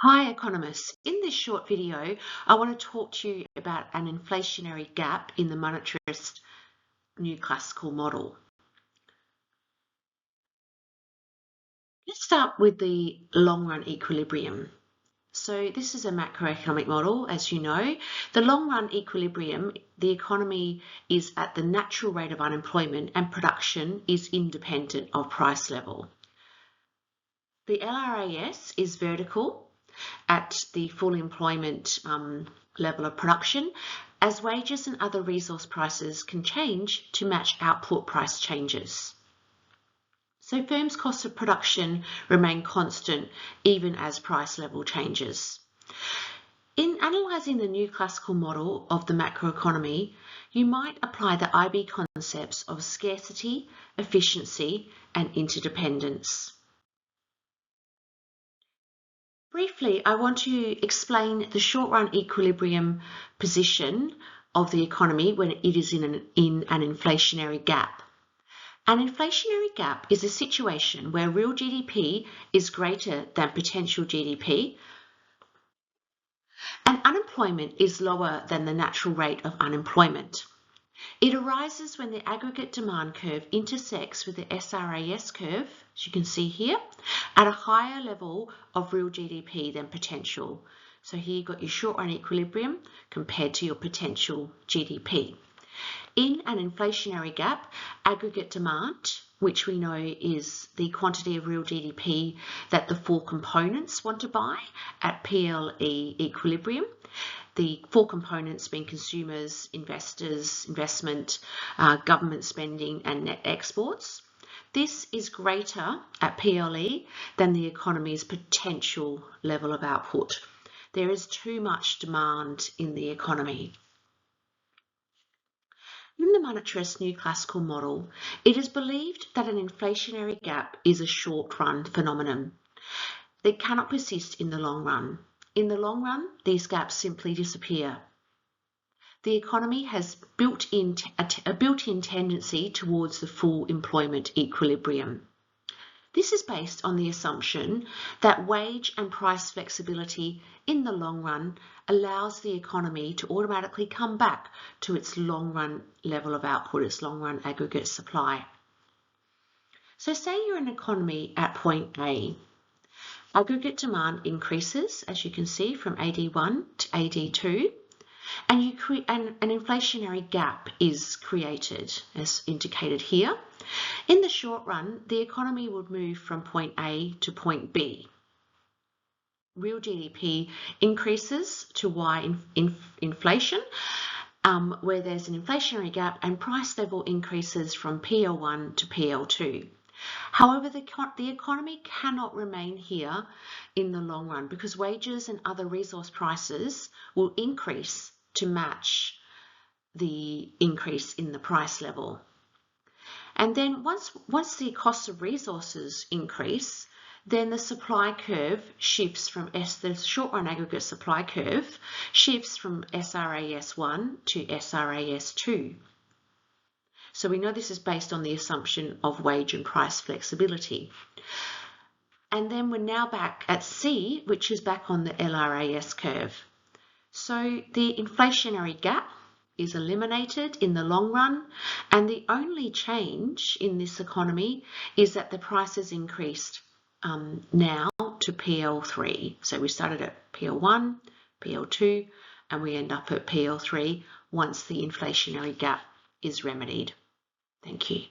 Hi economists, in this short video I want to talk to you about an inflationary gap in the monetarist new classical model. Let's start with the long run equilibrium. So this is a macroeconomic model, as you know. The long run equilibrium, the economy is at the natural rate of unemployment and production is independent of price level. The LRAS is vertical at the full employment level of production, as wages and other resource prices can change to match output price changes. So firms' costs of production remain constant even as price level changes. In analysing the new classical model of the macroeconomy, you might apply the IB concepts of scarcity, efficiency, and interdependence. Briefly, I want to explain the short-run equilibrium position of the economy when it is in an inflationary gap. An inflationary gap is a situation where real GDP is greater than potential GDP and unemployment is lower than the natural rate of unemployment. It arises when the aggregate demand curve intersects with the SRAS curve, as you can see here, at a higher level of real GDP than potential. So here you've got your short-run equilibrium compared to your potential GDP. In an inflationary gap, aggregate demand, which we know is the quantity of real GDP that the four components want to buy at PLE equilibrium, the four components being consumers, investors, investment, government spending and net exports. This is greater at PLE than the economy's potential level of output. There is too much demand in the economy. In the monetarist new classical model, it is believed that an inflationary gap is a short-run phenomenon that cannot persist in the long run. In the long run, these gaps simply disappear. The economy has a built-in tendency towards the full employment equilibrium. This is based on the assumption that wage and price flexibility in the long run allows the economy to automatically come back to its long-run level of output, its long-run aggregate supply. So say you're an economy at point A. Aggregate demand increases, as you can see, from AD1 to AD2, and an inflationary gap is created, as indicated here. In the short run, the economy would move from point A to point B. Real GDP increases to Y inflation, where there's an inflationary gap, and price level increases from PL1 to PL2. However, the economy cannot remain here in the long run because wages and other resource prices will increase to match the increase in the price level. And then once the cost of resources increase, then the supply curve shifts from the short-run aggregate supply curve shifts from SRAS1 to SRAS2. So we know this is based on the assumption of wage and price flexibility. And then we're now back at C, which is back on the LRAS curve. So the inflationary gap is eliminated in the long run, and the only change in this economy is that the prices increased now to PL3. So we started at PL1, PL2, and we end up at PL3 once the inflationary gap is remedied. Thank you.